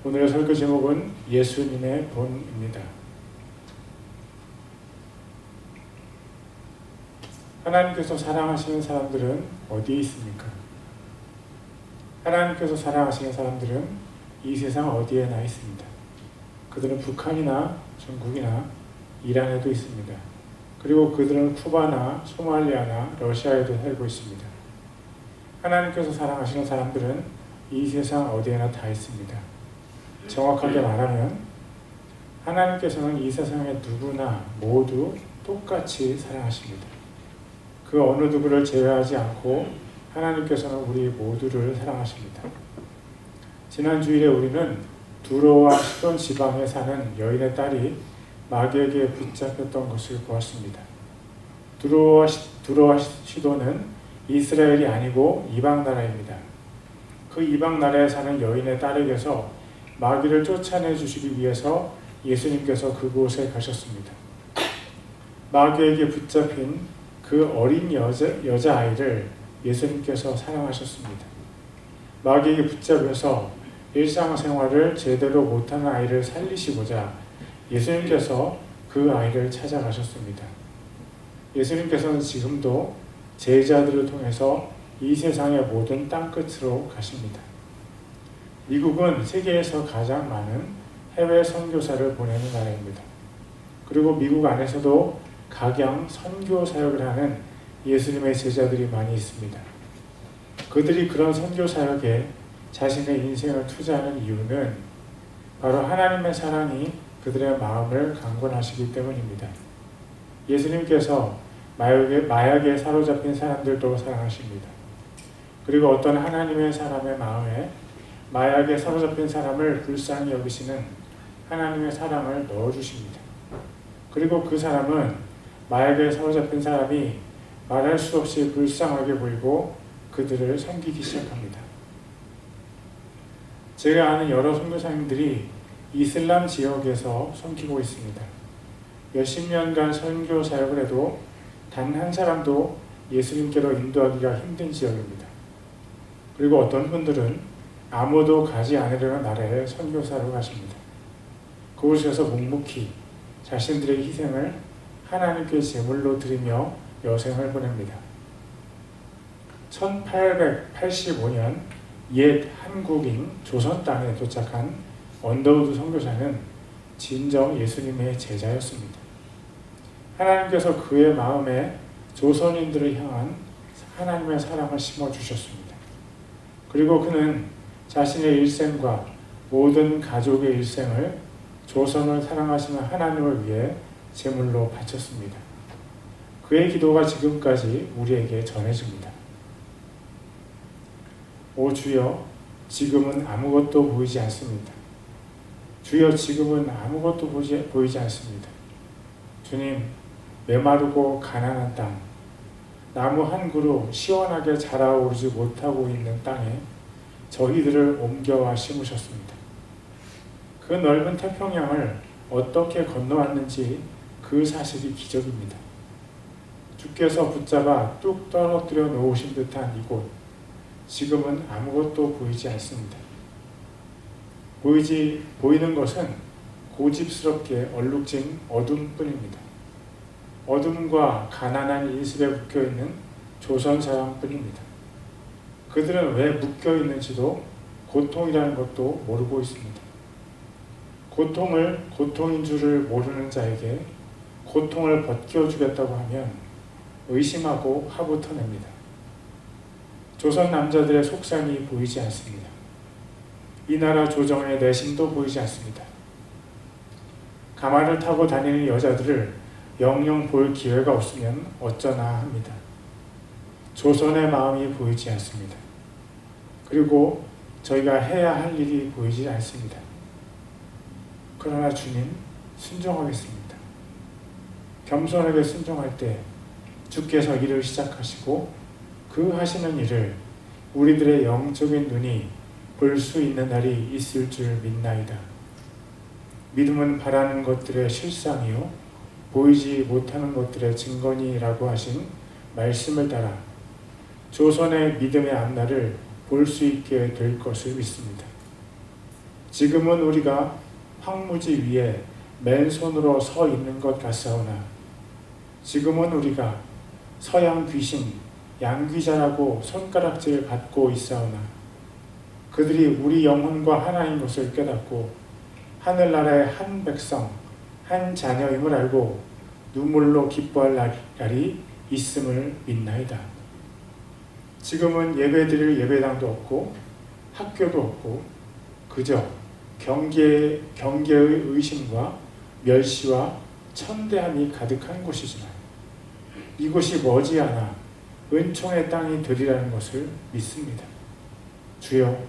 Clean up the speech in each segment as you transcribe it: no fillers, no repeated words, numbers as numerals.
오늘의 설교 제목은 예수님의 본입니다. 하나님께서 사랑하시는 사람들은 어디에 있습니까? 하나님께서 사랑하시는 사람들은 이 세상 어디에나 있습니다. 그들은 북한이나 중국이나 이란에도 있습니다. 그리고 그들은 쿠바나 소말리아나 러시아에도 살고 있습니다. 하나님께서 사랑하시는 사람들은 이 세상 어디에나 다 있습니다. 정확하게 말하면 하나님께서는 이 세상의 누구나 모두 똑같이 사랑하십니다. 그 어느 누구를 제외하지 않고 하나님께서는 우리 모두를 사랑하십니다. 지난 주일에 우리는 두로와 시돈 지방에 사는 여인의 딸이 마귀에게 붙잡혔던 것을 보았습니다. 두로와 시돈은 이스라엘이 아니고 이방 나라입니다. 그 이방 나라에 사는 여인의 딸에게서 마귀를 쫓아내 주시기 위해서 예수님께서 그곳에 가셨습니다. 마귀에게 붙잡힌 그 어린 여자아이를 예수님께서 사랑하셨습니다. 마귀에게 붙잡혀서 일상생활을 제대로 못하는 아이를 살리시고자 예수님께서 그 아이를 찾아가셨습니다. 예수님께서는 지금도 제자들을 통해서 이 세상의 모든 땅끝으로 가십니다. 미국은 세계에서 가장 많은 해외 선교사를 보내는 나라입니다. 그리고 미국 안에서도 각양 선교 사역을 하는 예수님의 제자들이 많이 있습니다. 그들이 그런 선교 사역에 자신의 인생을 투자하는 이유는 바로 하나님의 사랑이 그들의 마음을 강권하시기 때문입니다. 예수님께서 마약에 사로잡힌 사람들도 사랑하십니다. 그리고 어떤 하나님의 사람의 마음에 마약에 사로잡힌 사람을 불쌍히 여기시는 하나님의 사랑을 넣어주십니다. 그리고 그 사람은 마약에 사로잡힌 사람이 말할 수 없이 불쌍하게 보이고 그들을 섬기기 시작합니다. 제가 아는 여러 선교사님들이 이슬람 지역에서 섬기고 있습니다. 몇십 년간 선교 사역을 해도 단 한 사람도 예수님께로 인도하기가 힘든 지역입니다. 그리고 어떤 분들은 아무도 가지 않으려는 나라에 선교사로 가십니다. 그곳에서 묵묵히 자신들의 희생을 하나님께 제물로 드리며 여생을 보냅니다. 1885년 옛 한국인 조선 땅에 도착한 언더우드 선교사는 진정 예수님의 제자였습니다. 하나님께서 그의 마음에 조선인들을 향한 하나님의 사랑을 심어주셨습니다. 그리고 그는 자신의 일생과 모든 가족의 일생을 조선을 사랑하시는 하나님을 위해 제물로 바쳤습니다. 그의 기도가 지금까지 우리에게 전해집니다. 오 주여, 지금은 아무것도 보이지 않습니다. 주여, 지금은 아무것도 보이지 않습니다. 주님, 메마르고 가난한 땅, 나무 한 그루 시원하게 자라오르지 못하고 있는 땅에 저희들을 옮겨와 심으셨습니다. 그 넓은 태평양을 어떻게 건너왔는지 그 사실이 기적입니다. 주께서 붙잡아 뚝 떨어뜨려 놓으신 듯한 이곳, 지금은 아무것도 보이지 않습니다. 보이는 것은 고집스럽게 얼룩진 어둠뿐입니다. 어둠과 가난한 인습에 묶여있는 조선 사람뿐입니다. 그들은 왜 묶여있는지도 고통이라는 것도 모르고 있습니다. 고통을 고통인 줄을 모르는 자에게 고통을 벗겨주겠다고 하면 의심하고 하부터냅니다. 조선 남자들의 속상이 보이지 않습니다. 이 나라 조정의 내심도 보이지 않습니다. 가마를 타고 다니는 여자들을 영영 볼 기회가 없으면 어쩌나 합니다. 조선의 마음이 보이지 않습니다. 그리고 저희가 해야 할 일이 보이지 않습니다. 그러나 주님, 순종하겠습니다. 겸손하게 순종할 때 주께서 일을 시작하시고 그 하시는 일을 우리들의 영적인 눈이 볼 수 있는 날이 있을 줄 믿나이다. 믿음은 바라는 것들의 실상이요 보이지 못하는 것들의 증거니라고 하신 말씀을 따라 조선의 믿음의 앞날을 볼 수 있게 될 것을 믿습니다. 지금은 우리가 황무지 위에 맨손으로 서 있는 것 같사오나 지금은 우리가 서양 귀신, 양귀자라고 손가락질을 받고 있사오나 그들이 우리 영혼과 하나인 것을 깨닫고 하늘나라의 한 백성, 한 자녀임을 알고 눈물로 기뻐할 날이 있음을 믿나이다. 지금은 예배드릴 예배당도 없고 학교도 없고 그저 경계의 의심과 멸시와 천대함이 가득한 곳이지만 이곳이 머지않아 은총의 땅이 되리라는 것을 믿습니다. 주여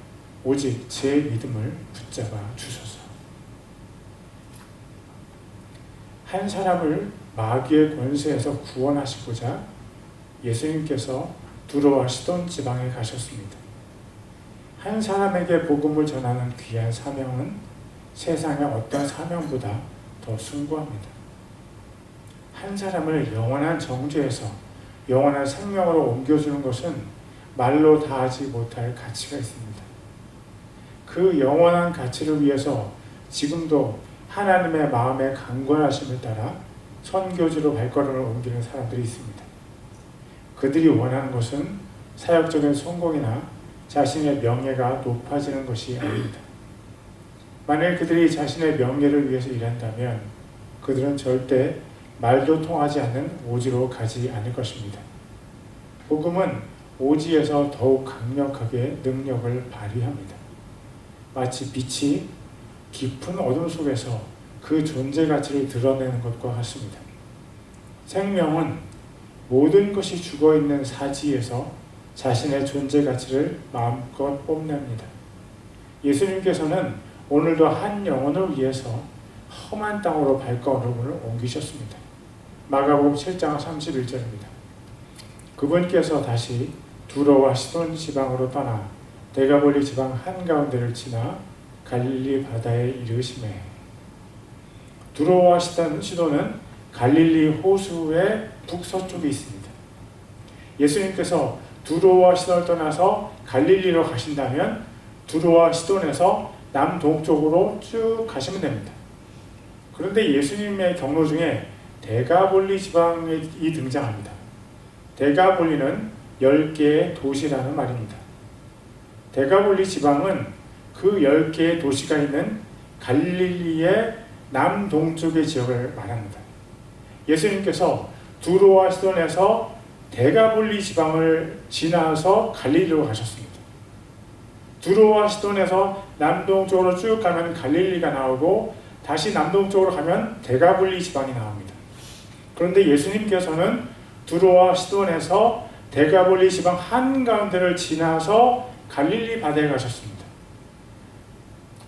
오직 제 믿음을 붙잡아 주소서. 한 사람을 마귀의 권세에서 구원하시고자 예수님께서 두로와 시돈 지방에 가셨습니다. 한 사람에게 복음을 전하는 귀한 사명은 세상의 어떤 사명보다 더 숭고합니다. 한 사람을 영원한 정죄에서 영원한 생명으로 옮겨주는 것은 말로 다하지 못할 가치가 있습니다. 그 영원한 가치를 위해서 지금도 하나님의 마음의 강권하심을 따라 선교지로 발걸음을 옮기는 사람들이 있습니다. 그들이 원하는 것은 사역적인 성공이나 자신의 명예가 높아지는 것이 아닙니다. 만일 그들이 자신의 명예를 위해서 일한다면 그들은 절대 말도 통하지 않는 오지로 가지 않을 것입니다. 복음은 오지에서 더욱 강력하게 능력을 발휘합니다. 마치 빛이 깊은 어둠 속에서 그 존재 가치를 드러내는 것과 같습니다. 생명은 모든 것이 죽어있는 사지에서 자신의 존재 가치를 마음껏 뽐냅니다. 예수님께서는 오늘도 한 영혼을 위해서 험한 땅으로 발걸음을 옮기셨습니다. 마가복음 7장 31절입니다. 그분께서 다시 두로와 시돈 지방으로 떠나 데가볼리 지방 한가운데를 지나 갈릴리 바다에 이르시매. 두로와 시돈은 갈릴리 호수의 북서쪽에 있습니다. 예수님께서 두로와 시돈을 떠나서 갈릴리로 가신다면 두로와 시돈에서 남동쪽으로 쭉 가시면 됩니다. 그런데 예수님의 경로 중에 데가볼리 지방이 등장합니다. 데가볼리는 10개의 도시라는 말입니다. 데가볼리 지방은 그 10개의 도시가 있는 갈릴리의 남동쪽의 지역을 말합니다. 예수님께서 두로와 시돈에서 데가볼리 지방을 지나서 갈릴리로 가셨습니다. 두로와 시돈에서 남동쪽으로 쭉 가면 갈릴리가 나오고 다시 남동쪽으로 가면 데가볼리 지방이 나옵니다. 그런데 예수님께서는 두로와 시돈에서 데가볼리 지방 한가운데를 지나서 갈릴리 바다에 가셨습니다.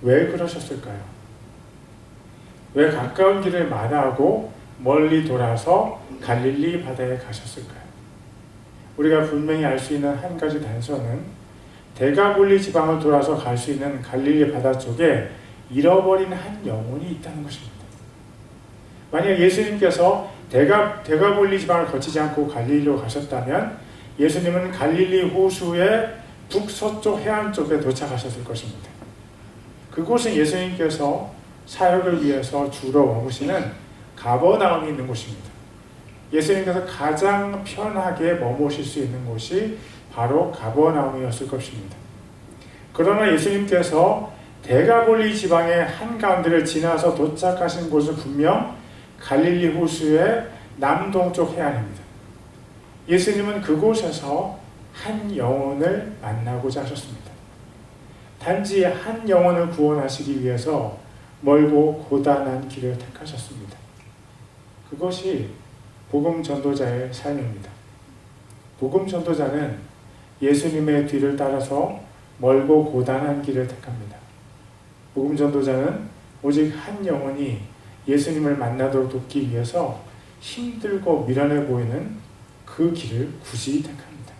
왜 그러셨을까요? 왜 가까운 길을 마다하고 멀리 돌아서 갈릴리 바다에 가셨을까요? 우리가 분명히 알 수 있는 한 가지 단서는 데가볼리 지방을 돌아서 갈 수 있는 갈릴리 바다 쪽에 잃어버린 한 영혼이 있다는 것입니다. 만약 예수님께서 데가볼리 지방을 거치지 않고 갈릴리로 가셨다면 예수님은 갈릴리 호수의 북서쪽 해안 쪽에 도착하셨을 것입니다. 그곳은 예수님께서 사역을 위해서 주로 머무시는 가버나움이 있는 곳입니다. 예수님께서 가장 편하게 머무실 수 있는 곳이 바로 가버나움이었을 것입니다. 그러나 예수님께서 데가볼리 지방의 한가운데를 지나서 도착하신 곳은 분명 갈릴리 호수의 남동쪽 해안입니다. 예수님은 그곳에서 한 영혼을 만나고자 하셨습니다. 단지 한 영혼을 구원하시기 위해서 멀고 고단한 길을 택하셨습니다. 그것이 복음 전도자의 삶입니다. 복음 전도자는 예수님의 뒤를 따라서 멀고 고단한 길을 택합니다. 복음 전도자는 오직 한 영혼이 예수님을 만나도록 돕기 위해서 힘들고 미련해 보이는 그 길을 굳이 택합니다.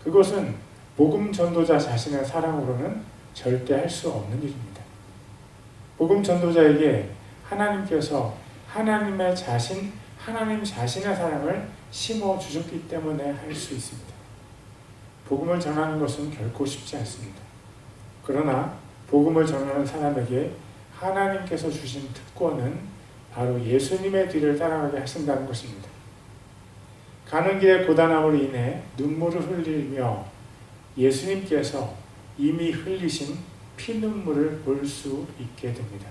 그것은 복음 전도자 자신의 사랑으로는 절대 할 수 없는 일입니다. 복음 전도자에게 하나님께서 하나님 자신의 사랑을 심어 주셨기 때문에 할 수 있습니다. 복음을 전하는 것은 결코 쉽지 않습니다. 그러나 복음을 전하는 사람에게 하나님께서 주신 특권은 바로 예수님의 뒤를 따라가게 하신다는 것입니다. 가는 길에 고단함으로 인해 눈물을 흘리며 예수님께서 이미 흘리신 피눈물을 볼 수 있게 됩니다.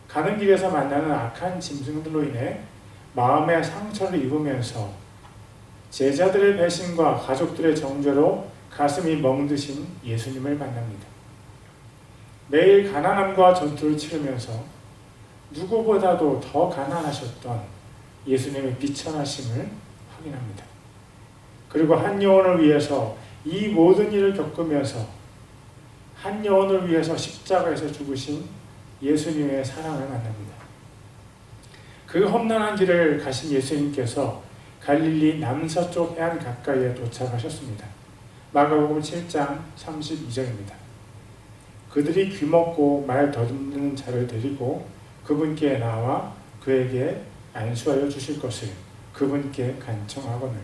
가는 길에서 만나는 악한 짐승들로 인해 마음의 상처를 입으면서 제자들의 배신과 가족들의 정죄로 가슴이 멍드신 예수님을 만납니다. 매일 가난함과 전투를 치르면서 누구보다도 더 가난하셨던 예수님의 비천하심을 확인합니다. 그리고 한 영혼을 위해서 이 모든 일을 겪으면서 한 영혼을 위해서 십자가에서 죽으신 예수님의 사랑을 만납니다. 그 험난한 길을 가신 예수님께서 갈릴리 남서쪽 해안 가까이에 도착하셨습니다. 마가복음 7장 32절입니다. 그들이 귀먹고 말 더듬는 자를 데리고 그분께 나와 그에게 안수하여 주실 것을 그분께 간청하거늘.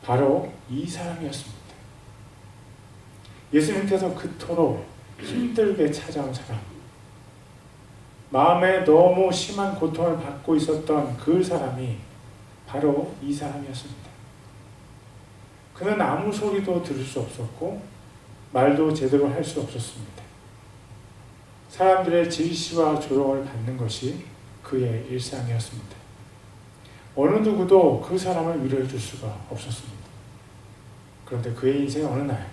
바로 이 사람이었습니다. 예수님께서 그토록 힘들게 찾아온 사람, 마음에 너무 심한 고통을 받고 있었던 그 사람이 바로 이 사람이었습니다. 그는 아무 소리도 들을 수 없었고 말도 제대로 할 수 없었습니다. 사람들의 질시와 조롱을 받는 것이 그의 일상이었습니다. 어느 누구도 그 사람을 위로해 줄 수가 없었습니다. 그런데 그의 인생 어느 날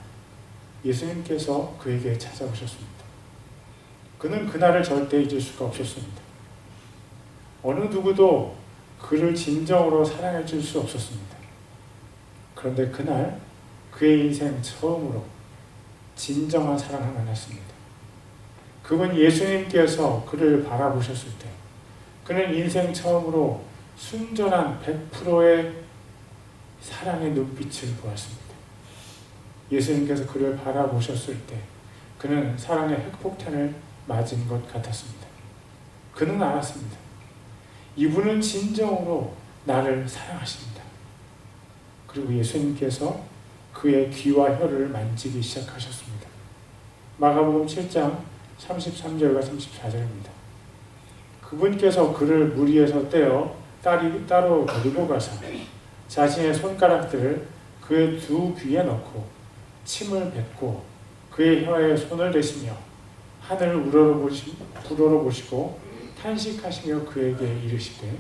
예수님께서 그에게 찾아오셨습니다. 그는 그날을 절대 잊을 수가 없었습니다. 어느 누구도 그를 진정으로 사랑해 줄 수 없었습니다. 그런데 그날 그의 인생 처음으로 진정한 사랑을 만났습니다. 그분 예수님께서 그를 바라보셨을 때 그는 인생 처음으로 순전한 100%의 사랑의 눈빛을 보았습니다. 예수님께서 그를 바라보셨을 때 그는 사랑의 핵폭탄을 맞은 것 같았습니다. 그는 알았습니다. 이분은 진정으로 나를 사랑하십니다. 그리고 예수님께서 그의 귀와 혀를 만지기 시작하셨습니다. 마가복음 7장 33절과 34절입니다. 그분께서 그를 무리에서 떼어 따로 데리고 가서 자신의 손가락들을 그의 두 귀에 넣고 침을 뱉고 그의 혀에 손을 대시며 하늘을 우러러보시고 탄식하시며 그에게 이르시되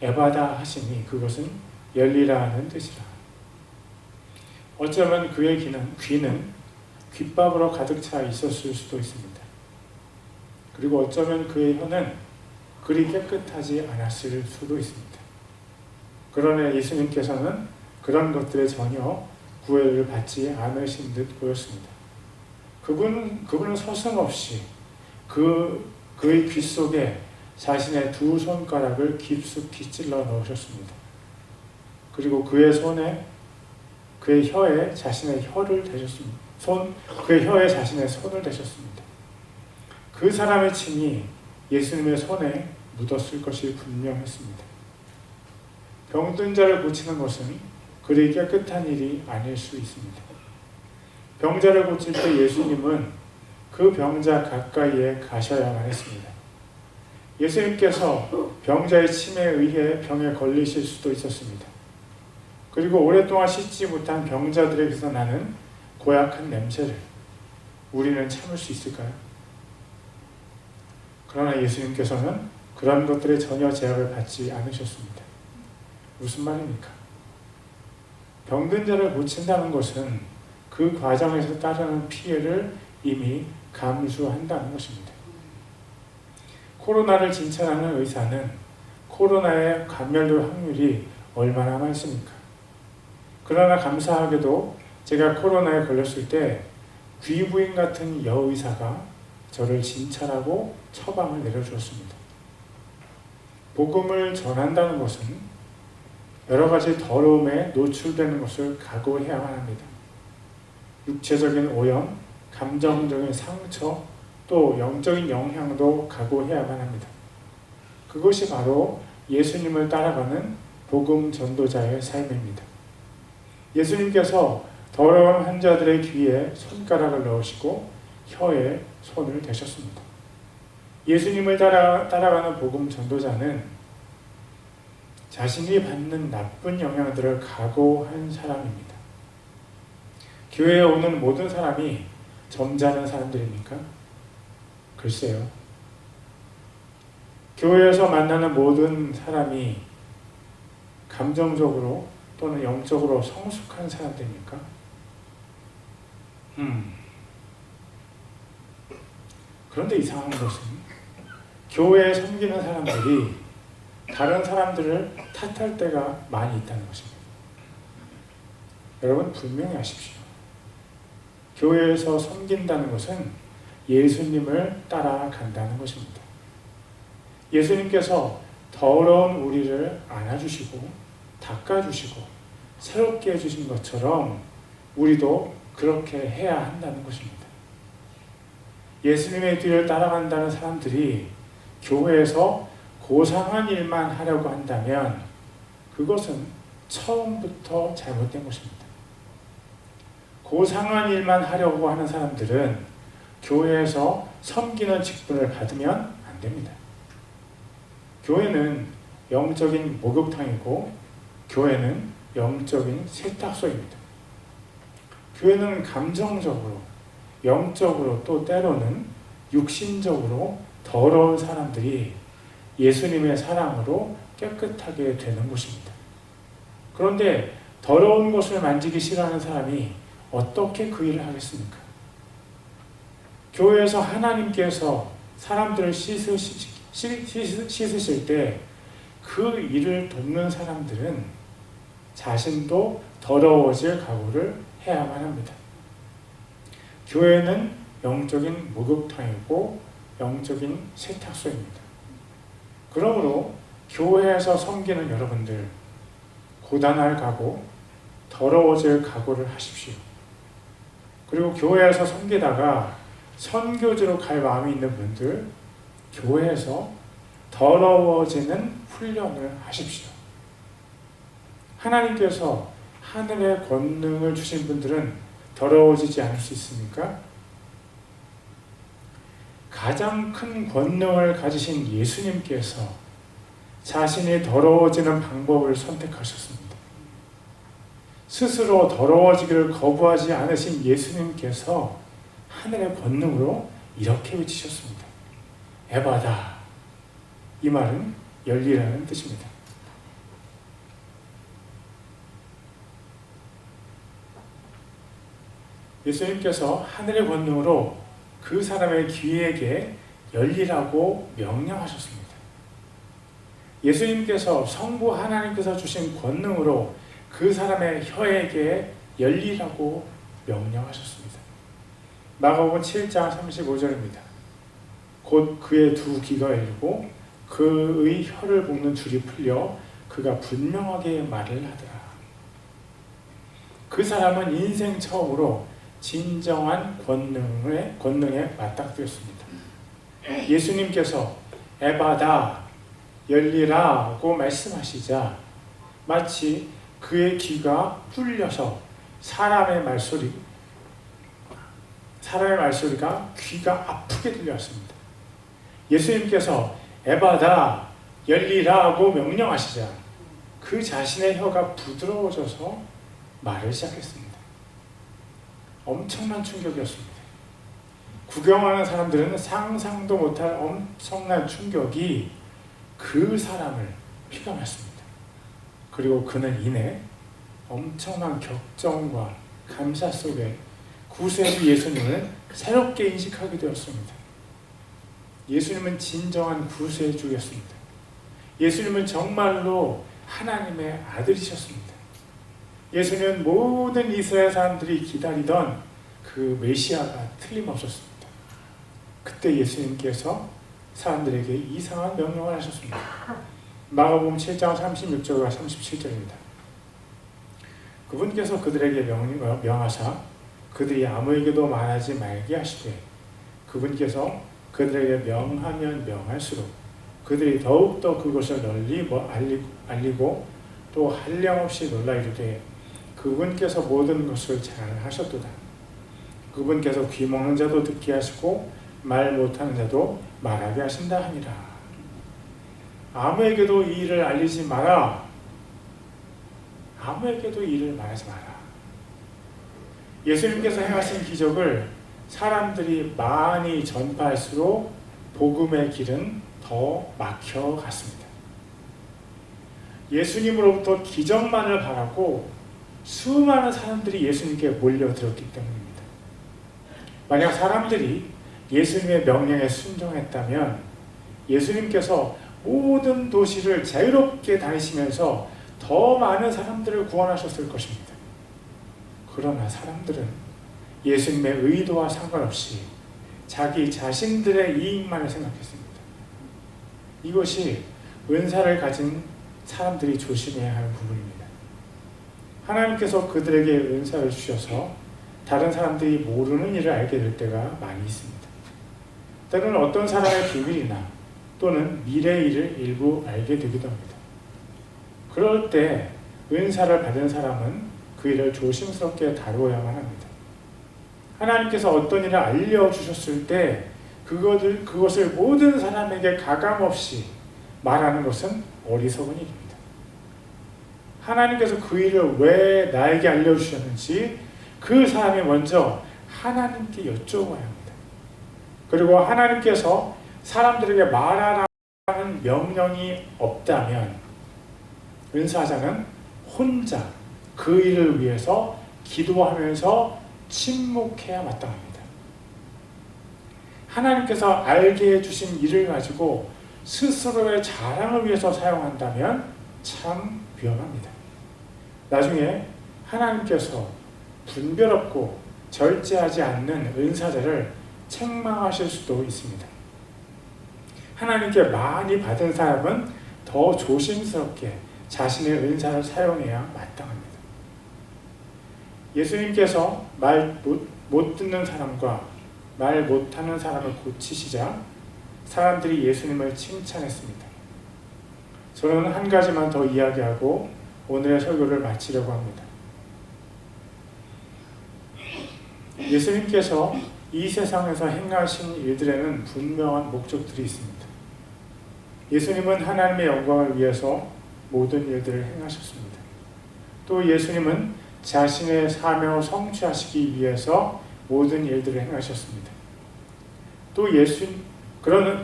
에바다 하시니 그것은 열리라 하는 뜻이라. 어쩌면 그의 귀는 귓밥으로 가득 차 있었을 수도 있습니다. 그리고 어쩌면 그의 혀는 그리 깨끗하지 않았을 수도 있습니다. 그러나 예수님께서는 그런 것들에 전혀 구애를 받지 않으신 듯 보였습니다. 그분은 서슴없이 그의 귀 속에 자신의 두 손가락을 깊숙이 찔러 넣으셨습니다. 그리고 그의 혀에 자신의 혀를 대셨습니다. 그의 혀에 자신의 손을 대셨습니다. 그 사람의 침이 예수님의 손에 묻었을 것이 분명했습니다. 병든 자를 고치는 것은 그리 깨끗한 일이 아닐 수 있습니다. 병자를 고칠 때 예수님은 그 병자 가까이에 가셔야만 했습니다. 예수님께서 병자의 침에 의해 병에 걸리실 수도 있었습니다. 그리고 오랫동안 씻지 못한 병자들에게서 나는 고약한 냄새를 우리는 참을 수 있을까요? 그러나 예수님께서는 그런 것들에 전혀 제약을 받지 않으셨습니다. 무슨 말입니까? 병든 자를 고친다는 것은 그 과정에서 따르는 피해를 이미 감수한다는 것입니다. 코로나를 진찰하는 의사는 코로나에 감염될 확률이 얼마나 많습니까? 그러나 감사하게도 제가 코로나에 걸렸을 때 귀부인 같은 여의사가 저를 진찰하고 처방을 내려주었습니다. 복음을 전한다는 것은 여러 가지 더러움에 노출되는 것을 각오해야만 합니다. 육체적인 오염, 감정적인 상처, 또 영적인 영향도 각오해야만 합니다. 그것이 바로 예수님을 따라가는 복음 전도자의 삶입니다. 예수님께서 더러운 환자들의 귀에 손가락을 넣으시고 혀에 손을 대셨습니다. 예수님을 따라가는 복음 전도자는 자신이 받는 나쁜 영향들을 각오한 사람입니다. 교회에 오는 모든 사람이 점잖은 사람들입니까? 글쎄요. 교회에서 만나는 모든 사람이 감정적으로 또는 영적으로 성숙한 사람들입니까? 그런데 이상한 것은 교회에 섬기는 사람들이 다른 사람들을 탓할 때가 많이 있다는 것입니다. 여러분 분명히 아십시오. 교회에서 섬긴다는 것은 예수님을 따라간다는 것입니다. 예수님께서 더러운 우리를 안아주시고 닦아주시고 새롭게 해주신 것처럼 우리도 그렇게 해야 한다는 것입니다. 예수님의 뒤를 따라간다는 사람들이 교회에서 고상한 일만 하려고 한다면 그것은 처음부터 잘못된 것입니다. 고상한 일만 하려고 하는 사람들은 교회에서 섬기는 직분을 받으면 안 됩니다. 교회는 영적인 목욕탕이고 교회는 영적인 세탁소입니다. 교회는 감정적으로, 영적으로 또 때로는 육신적으로 더러운 사람들이 예수님의 사랑으로 깨끗하게 되는 곳입니다. 그런데 더러운 것을 만지기 싫어하는 사람이 어떻게 그 일을 하겠습니까? 교회에서 하나님께서 사람들을 씻으실 때 그 일을 돕는 사람들은 자신도 더러워질 각오를 해야만 합니다. 교회는 영적인 목욕탕이고 영적인 세탁소입니다. 그러므로 교회에서 섬기는 여러분들 고단할 각오, 더러워질 각오를 하십시오. 그리고 교회에서 섬기다가 선교지로 갈 마음이 있는 분들 교회에서 더러워지는 훈련을 하십시오. 하나님께서 하늘의 권능을 주신 분들은 더러워지지 않을 수 있습니까? 가장 큰 권능을 가지신 예수님께서 자신이 더러워지는 방법을 선택하셨습니다. 스스로 더러워지기를 거부하지 않으신 예수님께서 하늘의 권능으로 이렇게 외치셨습니다. 에바다. 이 말은 열리라는 뜻입니다. 예수님께서 하늘의 권능으로 그 사람의 귀에게 열리라고 명령하셨습니다. 예수님께서 성부 하나님께서 주신 권능으로 그 사람의 혀에게 열리라고 명령하셨습니다. 마가복음 7장 35절입니다. 곧 그의 두 귀가 열리고 그의 혀를 묶는 줄이 풀려 그가 분명하게 말을 하더라. 그 사람은 인생 처음으로 진정한 권능에 맞닥뜨렸습니다. 예수님께서 에바다 열리라고 말씀하시자 마치 그의 귀가 뚫려서 사람의 말소리가 귀가 아프게 들렸습니다. 예수님께서 에바다 열리라고 명령하시자 그 자신의 혀가 부드러워져서 말을 시작했습니다. 엄청난 충격이었습니다. 구경하는 사람들은 상상도 못할 엄청난 충격이 그 사람을 휘감았습니다. 그리고 그는 이내 엄청난 격정과 감사 속에 구세주 예수님을 새롭게 인식하게 되었습니다. 예수님은 진정한 구세주였습니다. 예수님은 정말로 하나님의 아들이셨습니다. 예수님은 모든 이스라엘 사람들이 기다리던 그 메시아가 틀림없었습니다. 그때 예수님께서 사람들에게 이상한 명령을 하셨습니다. 마가복음 7장 36절과 37절입니다. 그분께서 그들에게 명하사 그들이 아무에게도 말하지 말게 하시되 그분께서 그들에게 명하면 명할수록 그들이 더욱더 그것을 널리 알리고 또 한량없이 놀라 이르되 그분께서 모든 것을 잘 하셨도다. 그분께서 귀 먹는 자도 듣게 하시고 말 못하는 자도 말하게 하신다 하니라. 아무에게도 이 일을 알리지 마라. 아무에게도 이 일을 말하지 마라. 예수님께서 행하신 기적을 사람들이 많이 전파할수록 복음의 길은 더 막혀갔습니다. 예수님으로부터 기적만을 바라고 수많은 사람들이 예수님께 몰려들었기 때문입니다. 만약 사람들이 예수님의 명령에 순종했다면 예수님께서 모든 도시를 자유롭게 다니시면서 더 많은 사람들을 구원하셨을 것입니다. 그러나 사람들은 예수님의 의도와 상관없이 자기 자신들의 이익만을 생각했습니다. 이것이 은사를 가진 사람들이 조심해야 할 부분입니다. 하나님께서 그들에게 은사를 주셔서 다른 사람들이 모르는 일을 알게 될 때가 많이 있습니다. 때로는 어떤 사람의 비밀이나 또는 미래의 일을 일부 알게 되기도 합니다. 그럴 때 은사를 받은 사람은 그 일을 조심스럽게 다루어야만 합니다. 하나님께서 어떤 일을 알려주셨을 때 그것을 모든 사람에게 가감없이 말하는 것은 어리석은 일입니다. 하나님께서 그 일을 왜 나에게 알려주셨는지 그 사람이 먼저 하나님께 여쭤봐야 합니다. 그리고 하나님께서 사람들에게 말하라는 명령이 없다면 은사자는 혼자 그 일을 위해서 기도하면서 침묵해야 마땅합니다. 하나님께서 알게 해주신 일을 가지고 스스로의 자랑을 위해서 사용한다면 참 위험합니다. 나중에 하나님께서 분별 없고 절제하지 않는 은사자를 책망하실 수도 있습니다. 하나님께 많이 받은 사람은 더 조심스럽게 자신의 은사를 사용해야 마땅합니다. 예수님께서 말 못 듣는 사람과 말 못하는 사람을 고치시자 사람들이 예수님을 칭찬했습니다. 저는 한 가지만 더 이야기하고 오늘의 설교를 마치려고 합니다. 예수님께서 이 세상에서 행하신 일들에는 분명한 목적들이 있습니다. 예수님은 하나님의 영광을 위해서 모든 일들을 행하셨습니다. 또 예수님은 자신의 사명을 성취하시기 위해서 모든 일들을 행하셨습니다. 또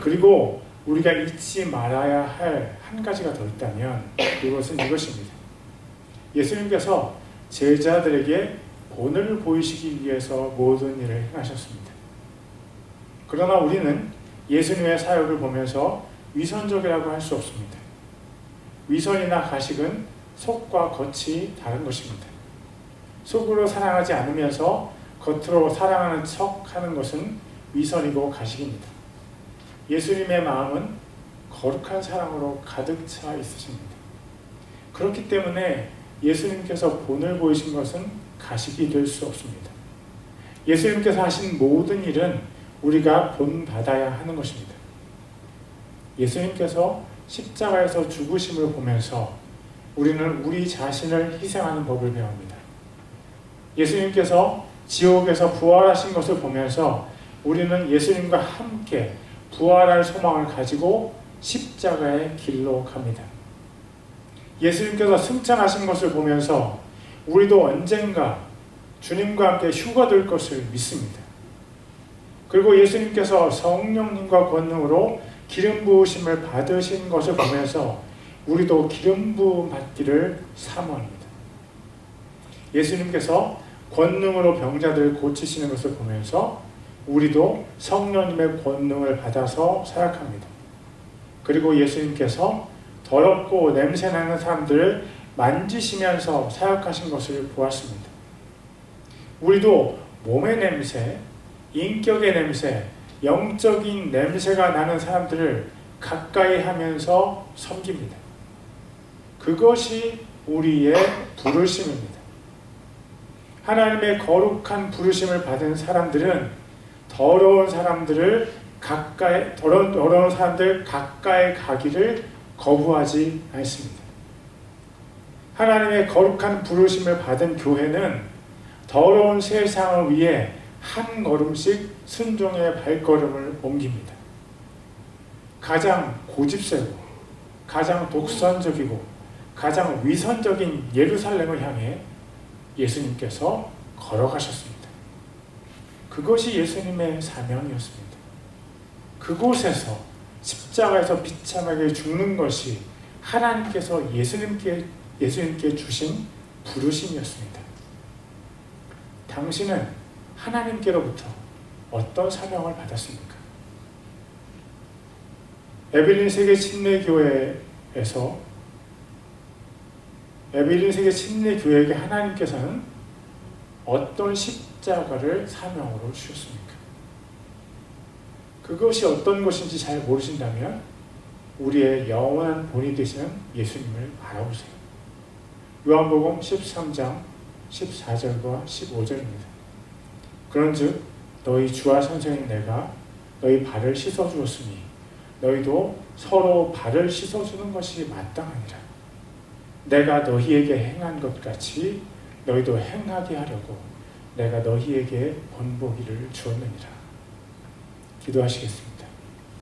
그리고 우리가 잊지 말아야 할 한 가지가 더 있다면 이것은 이것입니다. 예수님께서 제자들에게 본을 보이시기 위해서 모든 일을 행하셨습니다. 그러나 우리는 예수님의 사역을 보면서 위선적이라고 할 수 없습니다. 위선이나 가식은 속과 겉이 다른 것입니다. 속으로 사랑하지 않으면서 겉으로 사랑하는 척하는 것은 위선이고 가식입니다. 예수님의 마음은 거룩한 사랑으로 가득 차 있으십니다. 그렇기 때문에 예수님께서 본을 보이신 것은 가식이 될 수 없습니다. 예수님께서 하신 모든 일은 우리가 본받아야 하는 것입니다. 예수님께서 십자가에서 죽으심을 보면서 우리는 우리 자신을 희생하는 법을 배웁니다. 예수님께서 지옥에서 부활하신 것을 보면서 우리는 예수님과 함께 부활할 소망을 가지고 십자가의 길로 갑니다. 예수님께서 승천하신 것을 보면서 우리도 언젠가 주님과 함께 휴거될 것을 믿습니다. 그리고 예수님께서 성령님과 권능으로 기름 부으심을 받으신 것을 보면서 우리도 기름 부음 받기를 사모합니다. 예수님께서 권능으로 병자들을 고치시는 것을 보면서 우리도 성령님의 권능을 받아서 사역합니다. 그리고 예수님께서 더럽고 냄새나는 사람들을 만지시면서 사역하신 것을 보았습니다. 우리도 몸의 냄새, 인격의 냄새, 영적인 냄새가 나는 사람들을 가까이 하면서 섬깁니다. 그것이 우리의 부르심입니다. 하나님의 거룩한 부르심을 받은 사람들은 더러운 사람들 가까이 가기를 거부하지 않습니다. 하나님의 거룩한 부르심을 받은 교회는 더러운 세상을 위해 한 걸음씩 순종의 발걸음을 옮깁니다. 가장 고집세고 가장 독선적이고 가장 위선적인 예루살렘을 향해 예수님께서 걸어가셨습니다. 그것이 예수님의 사명이었습니다. 그곳에서 십자가에서 비참하게 죽는 것이 하나님께서 예수님께 주신 부르심이었습니다. 당신은 하나님께로부터 어떤 사명을 받았습니까? 에벨린 세계 침례교회에서 에벨린 세계 침례교회에게 하나님께서는 어떤 십자가를 사명으로 주셨습니까? 그것이 어떤 것인지 잘 모르신다면 우리의 영원한 본이 되시는 예수님을 바라보세요. 요한복음 13장 14절과 15절입니다. 그런즉 너희 주와 선생인 내가 너희 발을 씻어주었으니 너희도 서로 발을 씻어주는 것이 마땅하니라. 내가 너희에게 행한 것 같이 너희도 행하게 하려고 내가 너희에게 본보기를 주었느니라. 기도하시겠습니다.